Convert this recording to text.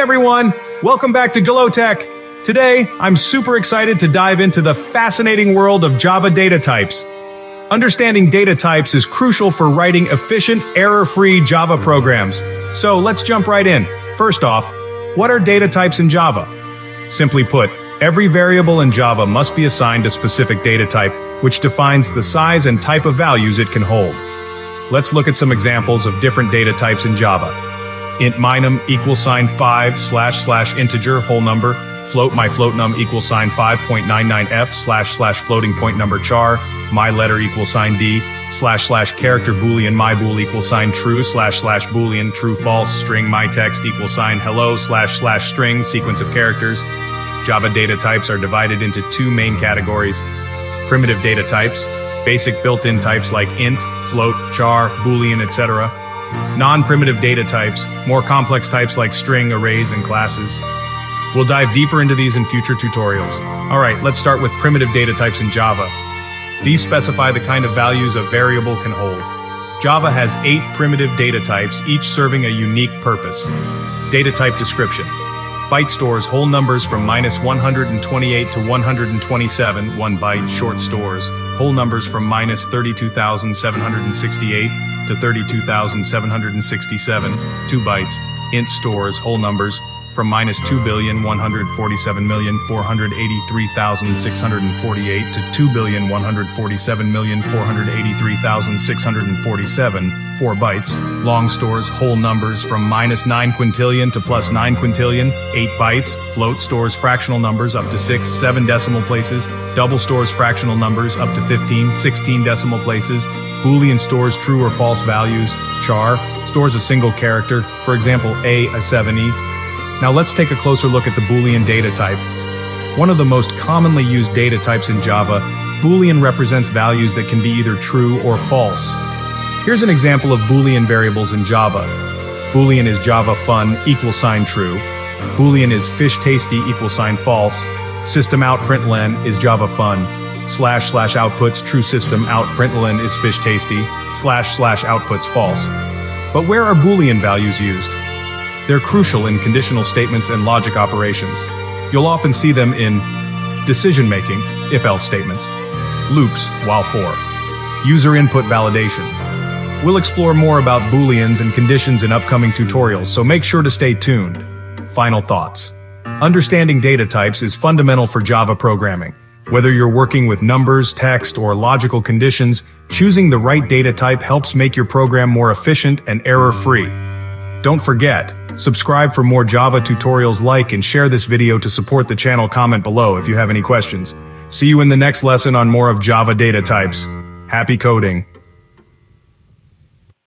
everyone, welcome back to GLO TECH. Today, I'm super excited to dive into the fascinating world of Java data types. Understanding data types is crucial for writing efficient, error-free Java programs. So let's jump right in. First off, what are data types in Java? Simply put, every variable in Java must be assigned a specific data type, which defines the size and type of values it can hold. Let's look at some examples of different data types in Java. Int myNum =5 / integer whole number, float myFloatNum =5.99f / floating point number char, myLetter =d / character boolean myBool =true / boolean true false string myText =hello / string sequence of characters. Java data types are divided into two main categories: primitive data types, basic built-in types like int, float, char, boolean, etc. Non-primitive data types, more complex types like string, arrays, and classes. We'll dive deeper into these in future tutorials. Alright, let's start with primitive data types in Java. These specify the kind of values a variable can hold. Java has 8 primitive data types, each serving a unique purpose. Data type description. Byte stores whole numbers from -128 to 127, 1 byte. Short stores whole numbers from -32,768 to 32,767, 2 bytes. Int stores whole numbers from -2,147,483,648 to 2,147,483,647, 4 bytes. Long stores whole numbers from -9 quintillion to +9 quintillion, 8 bytes. Float stores fractional numbers up to 6, 7 decimal places. Double stores fractional numbers up to 15, 16 decimal places. Boolean stores true or false values. Char stores a single character, for example, a 7e. Now let's take a closer look at the Boolean data type. One of the most commonly used data types in Java, Boolean represents values that can be either true or false. Here's an example of Boolean variables in Java. Boolean is Java fun =true. Boolean is fish tasty =false. System out println is Java fun. // outputs true system out println is fish tasty. // outputs false. But where are Boolean values used? They're crucial in conditional statements and logic operations. You'll often see them in decision-making, if-else statements, loops, while for, user input validation. We'll explore more about Booleans and conditions in upcoming tutorials, so make sure to stay tuned. Final thoughts. Understanding data types is fundamental for Java programming. Whether you're working with numbers, text, or logical conditions, choosing the right data type helps make your program more efficient and error-free. Don't forget, subscribe for more Java tutorials, like and share this video to support the channel. Comment below if you have any questions. See you in the next lesson on more of Java data types. Happy coding!